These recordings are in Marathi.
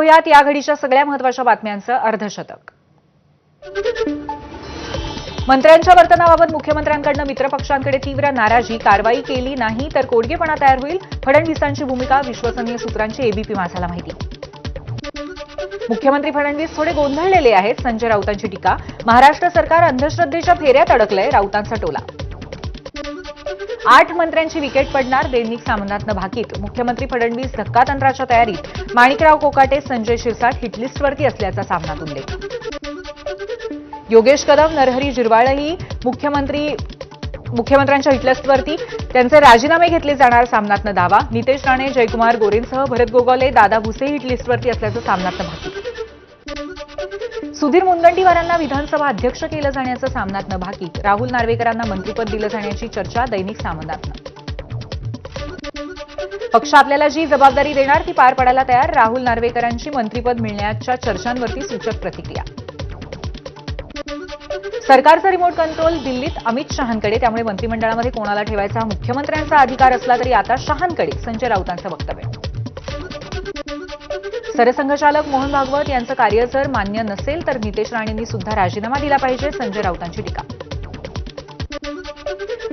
पाहुयात या घडीच्या सगळ्या महत्त्वाच्या बातम्यांचं अर्धशतक. मंत्र्यांच्या वर्तनाबाबत मुख्यमंत्र्यांकडून मित्रपक्षांकडे तीव्र नाराजी. कारवाई केली नाही तर कोडगेपणा तयार होईल. फडणवीसांची भूमिका. विश्वसनीय सूत्रांची एबीपी माझाला माहिती. मुख्यमंत्री फडणवीस थोडे गोंधळलेले आहेत. संजय राऊतांची टीका. महाराष्ट्र सरकार अंधश्रद्धेच्या फेऱ्यात अडकलंय. राऊतांचा टोला. 8 मंत्र्यांची विकेट पडणार. दैनिक सामनातनं भाकीत. मुख्यमंत्री फडणवीस धक्कातंत्राच्या तयारीत. माणिकराव कोकाटे, संजय शिरसाट हिटलिस्टवरती असल्याचा सामनात उल्लेख. योगेश कदम, नरहरी झिरवाळही मुख्यमंत्र्यांच्या हिटलिस्टवरती. त्यांचे राजीनामे घेतले जाणार. सामनातनं दावा. नितेश राणे, जयकुमार गोरेंसह भरत गोगावले, दादा भुसे हिटलिस्टवरती असल्याचं सामनातनं भाकीत. सुधीर मुनगंटीवारांना विधानसभा अध्यक्ष केलं जाण्याचं सामनातनं भाकीत. राहुल नार्वेकरांना मंत्रिपद दिलं जाण्याची चर्चा. दैनिक सामनातनं. पक्ष आपल्याला जी जबाबदारी देणार ती पार पाडायला तयार. राहुल नार्वेकरांची मंत्रिपद मिळण्याच्या चर्चांवरती सूचक प्रतिक्रिया. सरकारचा रिमोट कंट्रोल दिल्लीत अमित शहांकडे. त्यामुळे मंत्रिमंडळामध्ये कोणाला ठेवायचा मुख्यमंत्र्यांचा अधिकार असला तरी आता शहांकडे. संजय राऊतांचं वक्तव्य. सरसंघचालक मोहन भागवत यांचं कार्य जर मान्य नसेल तर नितेश राणेंनी सुद्धा राजीनामा दिला पाहिजे. संजय राऊतांची टीका.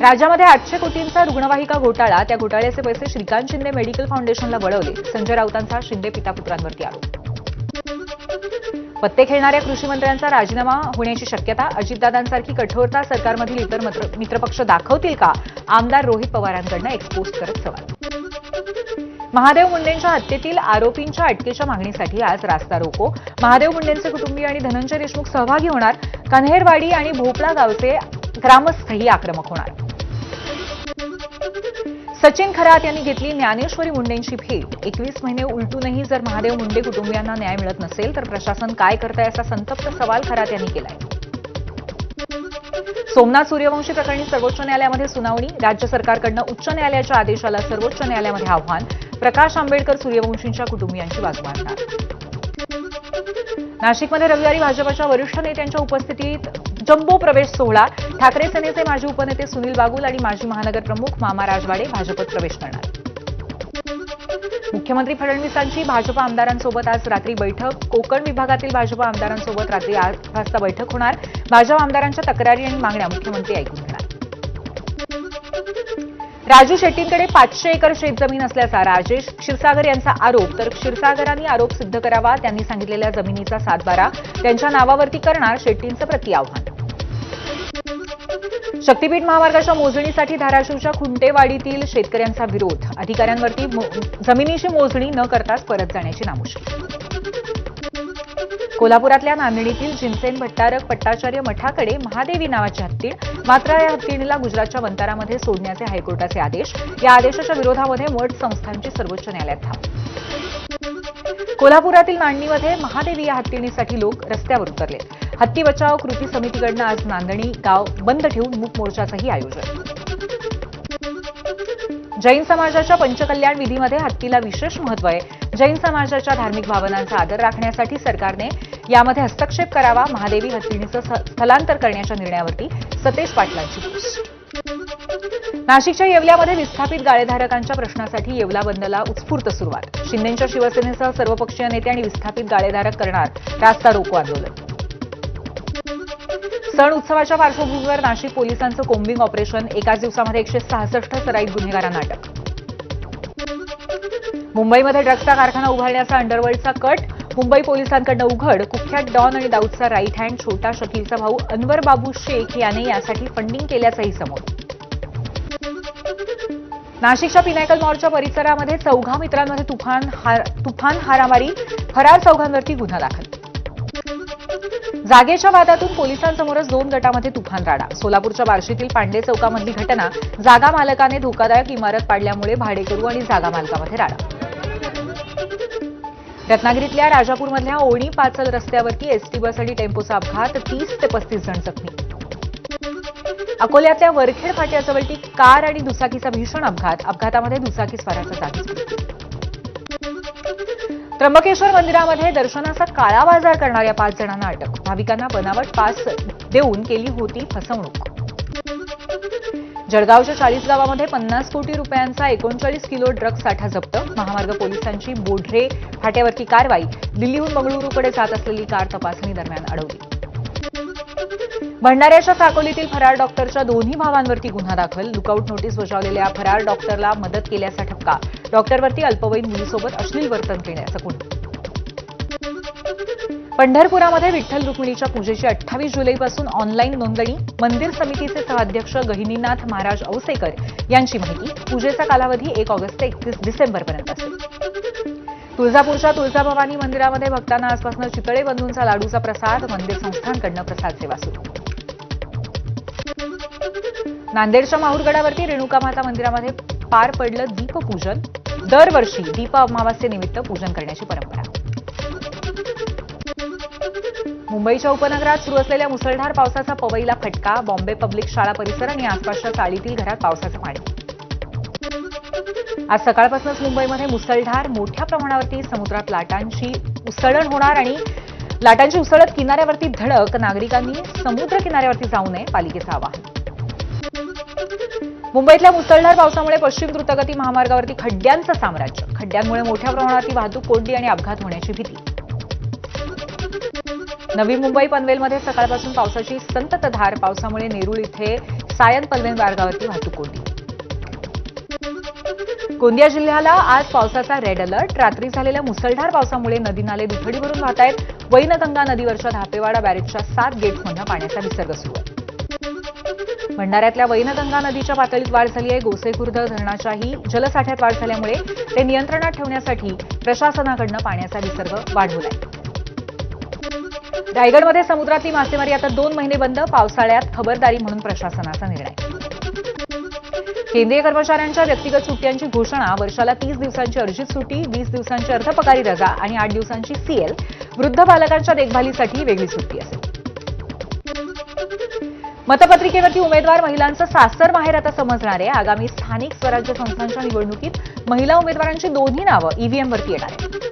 राज्यामध्ये 800 कोटींचा रुग्णवाहिका घोटाळा. त्या घोटाळ्याचे पैसे श्रीकांत शिंदे मेडिकल फाउंडेशनला वळवले. संजय राऊतांचा शिंदे पितापुत्रांवरती आरोप. पत्ते खेळणाऱ्या कृषी मंत्र्यांचा राजीनामा होण्याची शक्यता. अजितदादांसारखी कठोरता सरकारमधील इतर मित्रपक्ष दाखवतील का? आमदार रोहित पवारांकडून एक्सपोज करत सवाल. महादेव मुंडेंच्या हत्येतील आरोपींच्या अटकेच्या मागणीसाठी आज रास्ता रोको. महादेव मुंडेंचे कुटुंबीय आणि धनंजय देशमुख सहभागी होणार. कन्हेरवाडी आणि भोपळा गावचे ग्रामस्थही आक्रमक होणार. सचिन खरात यांनी घेतली ज्ञानेश्वरी मुंडेंची भेट. 21 महिने उलटूनही जर महादेव मुंडे कुटुंबियांना न्याय मिळत नसेल तर प्रशासन काय करतंय असा संतप्त सवाल खरात यांनी केलाय. सोमनाथ सूर्यवंशी प्रकरणी सर्वोच्च न्यायालयामध्ये सुनावणी. राज्य सरकारकडून उच्च न्यायालयाच्या आदेशाला सर्वोच्च न्यायालयामध्ये आव्हान. प्रकाश आंबेडकर सूर्यवंशींच्या कुटुंबियांची बाजू मांडणार. नाशिकमध्ये रविवारी भाजपच्या वरिष्ठ नेत्यांच्या उपस्थितीत जम्बो प्रवेश सोहळा. ठाकरे सेनेचे माजी उपनेते सुनील बागुल आणि माजी महानगर प्रमुख मामा राजवाडे भाजपत प्रवेश करणार. मुख्यमंत्री फडणवीसांची भाजप आमदारांसोबत आज रात्री बैठक. कोकण विभागातील भाजप आमदारांसोबत रात्री 8 वाजता बैठक होणार. भाजप आमदारांच्या तक्रारी आणि मागण्या मुख्यमंत्री ऐकून घेणार. राजू शेट्टींकडे 500 एकर शेतजमीन असल्याचा राजेश क्षीरसागर यांचा आरोप. तर क्षीरसागरांनी आरोप सिद्ध करावा. त्यांनी सांगितलेल्या जमिनीचा 7/12 त्यांच्या नावावरती करणार. शेट्टींचं प्रतिआव्हान. शक्तीपीठ महामार्गाच्या मोजणीसाठी धाराशिवच्या खुंटेवाडीतील शेतकऱ्यांचा विरोध. अधिकाऱ्यांवरती जमिनीची मोजणी न करताच परत जाण्याची नामुष्की. कोल्हापुरातल्या नांदणीतील जिनसेन भट्टारक पट्टाचार्य मठाकडे महादेवी नावाची हत्तीण. मात्र या हत्तीणीला गुजरातच्या वंतारामध्ये सोडण्याचे हायकोर्टाचे आदेश. या आदेशाच्या विरोधामध्ये मठ संस्थांची सर्वोच्च न्यायालयात धाव. कोल्हापुरातील नांदणीमध्ये महादेवी या हत्तीणीसाठी लोक रस्त्यावर उतरले. हत्ती बचाव कृती समितीकडून आज नांदणी गाव बंद ठेवून मूक मोर्चाचंही आयोजन. जैन समाजाच्या पंचकल्याण विधीमध्ये हत्तीला विशेष महत्त्व आहे. जैन समाजाच्या धार्मिक भावनांचा आदर राखण्यासाठी सरकारने यामध्ये हस्तक्षेप करावा. महादेवी हत्तीणीचं स्थलांतर करण्याच्या निर्णयावरती सतेज पाटलांची पोस्ट. नाशिकच्या येवल्यामध्ये विस्थापित गाळेधारकांच्या प्रश्नासाठी येवला बंदला उत्स्फूर्त सुरुवात. शिंदेंच्या शिवसेनेसह सर्वपक्षीय नेते आणि विस्थापित गाळेधारक करणार रास्ता रोको आंदोलन. सण उत्सवाच्या पार्श्वभूमीवर नाशिक पोलिसांचं कोम्बिंग ऑपरेशन. एकाच दिवसामध्ये 166 सराईत गुन्हेगारांना अटक. मुंबईमध्ये ड्रग्सचा कारखाना उभारण्याचा अंडरवर्ल्डचा कट. मुंबई पोलिसांकडून उघड. कुख्यात डॉन आणि दाऊदचा राईट हँड छोटा शकीलचा भाऊ अनवर बाबू शेख याने यासाठी फंडिंग केल्याचंही समोर. नाशिकच्या पिनाकल मॉलच्या परिसरामध्ये 4 मित्रांमध्ये तुफान हारामारी. फरार 4 गुन्हा दाखल. जागेच्या वादातून पोलिसांसमोरच 2 गटामध्ये तुफान राडा. सोलापूरच्या बार्शीतील पांडे चौकामधली घटना. जागा मालकाने धोकादायक इमारत पाडल्यामुळे भाडेकरू आणि जागा मालकामध्ये राडा. रत्नागिरीतल्या राजापूरमधल्या ओणी पाचल रस्त्यावरती एसटी बस आणि टेम्पोचा अपघात. 30 ते 35 जण जखमी. अकोल्यातल्या वरखेड फाट्याजवळती कार आणि दुचाकीचा भीषण अपघात. अपघातामध्ये दुचाकी स्वाराचा जागीच मृत्यू. त्र्यंबकेश्वर मंदिरामध्ये दर्शनाचा काळा बाजार करणाऱ्या 5 जणांना अटक. भाविकांना बनावट पास देऊन केली होती फसवणूक. जळगावच्या 40 गावामध्ये 50 कोटी रुपयांचा 39 किलो ड्रग्ज साठा जप्त. महामार्ग पोलिसांची बोढरे फाट्यावरती कारवाई. दिल्लीहून बंगळुरूकडे जात असलेली कार तपासणी दरम्यान अडवली. भंडाऱ्याच्या साकोलीतील फरार डॉक्टरच्या दोन्ही भावांवरती गुन्हा दाखल. लुकआउट नोटीस बजावलेल्या फरार डॉक्टरला मदत केल्याचा ठपका. डॉक्टरवरती अल्पवयीन मुलीसोबत अश्लील वर्तन केल्याचा गुन्हा. पंढरपुरामध्ये विठ्ठल रुक्मिणीच्या पूजेची 28 जुलैपासून ऑनलाईन नोंदणी. मंदिर समितीचे सहअध्यक्ष गहिनीनाथ महाराज औसेकर यांची माहिती. पूजेचा कालावधी 1 ऑगस्ट ते 31 डिसेंबरपर्यंत असेल. तुळजापूरच्या तुळजाभवानी मंदिरामध्ये भक्तांना आजपासून चितळे बंधूंचा लाडूचा प्रसाद. मंदिर संस्थांकडून प्रसाद सेवा सुरू. नांदेडच्या माहूरगडावरती रेणुकामाता मंदिरामध्ये पार पडलं दीपपूजन. दरवर्षी दीप अमावास्येनिमित्त पूजन करण्याची परंपरा. मुंबईच्या उपनगरात सुरू असलेल्या मुसळधार पावसाचा पवईला फटका. बॉम्बे पब्लिक शाळा परिसर आणि आसपासच्या चाळीतील घरात पावसाचं पाणी. आज सकाळपासूनच मुंबईमध्ये मुसळधार. मोठ्या प्रमाणावरती समुद्रात लाटांची उसळण होणार आणि लाटांची उसळत किनाऱ्यावरती धडक. नागरिकांनी समुद्र किनाऱ्यावरती जाऊ नये, पालिकेचं आवाहन. मुंबईतल्या मुसळधार पावसामुळे पश्चिम द्रुतगती महामार्गावरती खड्ड्यांचं साम्राज्य. खड्ड्यांमुळे मोठ्या प्रमाणावरती वाहतूक कोंडी आणि अपघात होण्याची भीती. नवी मुंबई पनवेलमध्ये सकाळपासून पावसाची संततधार. पावसामुळे नेरूळ इथे सायन पनवेल मार्गावरती वाहतूक कोंडी. गोंदिया जिल्ह्याला आज पावसाचा रेड अलर्ट. रात्री झालेल्या मुसळधार पावसामुळे नदी नाले दुथडी भरून वाहत आहेत. वैनगंगा नदीवरच्या धापेवाडा बॅरेजच्या 7 गेट्समधून पाण्याचा विसर्ग सुरू आहे. भंडाऱ्यातल्या वैनगंगा नदीच्या पातळीत वाढ झाली आहे. गोसेखुर्द धरणाच्याही जलसाठ्यात वाढ झाल्यामुळे ते नियंत्रणात ठेवण्यासाठी प्रशासनाकडून पाण्याचा विसर्ग वाढवलाय. रायगडमध्ये समुद्रातली मासेमारी आता 2 महिने बंद. पावसाळ्यात खबरदारी म्हणून प्रशासनाचा निर्णय. केंद्रीय कर्मचाऱ्यांच्या व्यक्तिगत सुट्ट्यांची घोषणा. वर्षाला 30 दिवसांची अर्जित सुट्टी, 20 दिवसांची अर्धपगारी रजा आणि 8 दिवसांची सीएल. वृद्ध बालकांच्या देखभालीसाठी वेगळी सुट्टी असेल. मतपत्रिकेवरती उमेदवार महिलांचं सासर माहेर आता समजणार आहे. आगामी स्थानिक स्वराज्य संस्थांच्या निवडणुकीत महिला उमेदवारांची दोन्ही नावं ईव्हीएमवरती येणार आहेत.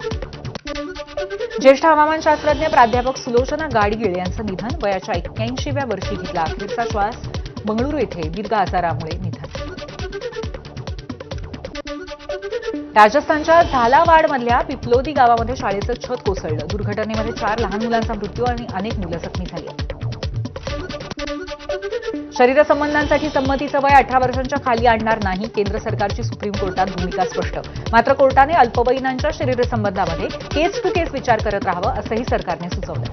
ज्येष्ठ हवामानशास्त्रज्ञ प्राध्यापक सुलोचना गाडगीळ यांचं निधन. वयाच्या 81व्या वर्षी घेतला अखेरचा श्वास. बंगळुरू येथे दीर्घ आजारामुळे निधन. राजस्थानच्या झालावाडमधल्या पिपलोदी गावामध्ये शाळेचं छत कोसळलं. दुर्घटनेमध्ये 4 लहान मुलांचा मृत्यू आणि अनेक मुलं जखमी झाली आहेत. शरीरसंबंधांसाठी संमतीचं वय 18 वर्षांच्या खाली आणणार नाही. केंद्र सरकारची सुप्रीम कोर्टात भूमिका स्पष्ट. मात्र कोर्टाने अल्पवयीनांच्या शरीरसंबंधामध्ये केस टू केस विचार करत राहावं असंही सरकारने सुचवलं.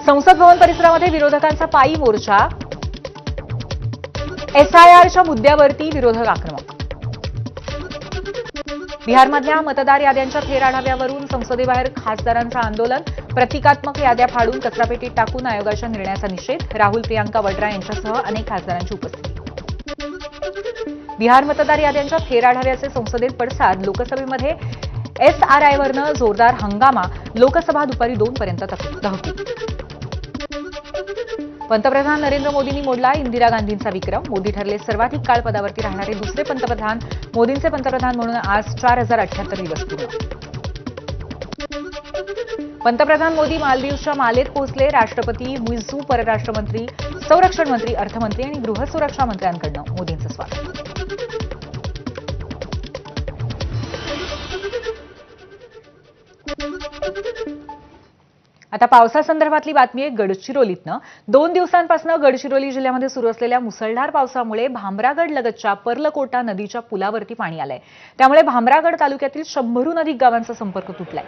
संसद भवन परिसरामध्ये विरोधकांचा पायी मोर्चा. एसआयआरच्या मुद्द्यावरती विरोधक आक्रमक. बिहारमधल्या मतदार याद्यांच्या फेर आढाव्यावरून संसदेबाहेर खासदारांचं आंदोलन. प्रतिकात्मक याद्या फाडून कचरापेटीत टाकून आयोगाच्या निर्णयाचा निषेध. राहुल प्रियांका वड्रा यांच्यासह अनेक खासदारांची उपस्थिती. बिहार मतदार याद्यांच्या फेर आढाव्याचे संसदेत पडसाद. लोकसभेमध्ये एसआरआयवरनं जोरदार हंगामा. लोकसभा दुपारी 2 पर्यंत तहकूब. पंतप्रधान नरेंद्र मोदींनी मोडला इंदिरा गांधींचा विक्रम. मोदी ठरले सर्वाधिक काळ पदावरती राहणारे दुसरे पंतप्रधान. मोदींचे पंतप्रधान म्हणून आज 4078 दिवस पूर्ण. पंतप्रधान मोदी मालदीवच्या मालेत पोहोचले. राष्ट्रपती मुइझू, परराष्ट्रमंत्री, संरक्षण मंत्री, अर्थमंत्री आणि गृहसुरक्षा मंत्र्यांकडून मोदींचं स्वागत. आता पावसासंदर्भातली बातमी आहे गडचिरोलीतनं. 2 दिवसांपासून गडचिरोली जिल्ह्यामध्ये सुरू असलेल्या मुसळधार पावसामुळे भामरागड लगतच्या पर्लकोटा नदीच्या पुलावरती पाणी आलंय. त्यामुळे भामरागड तालुक्यातील 100हून अधिक गावांचा संपर्क तुटलाय.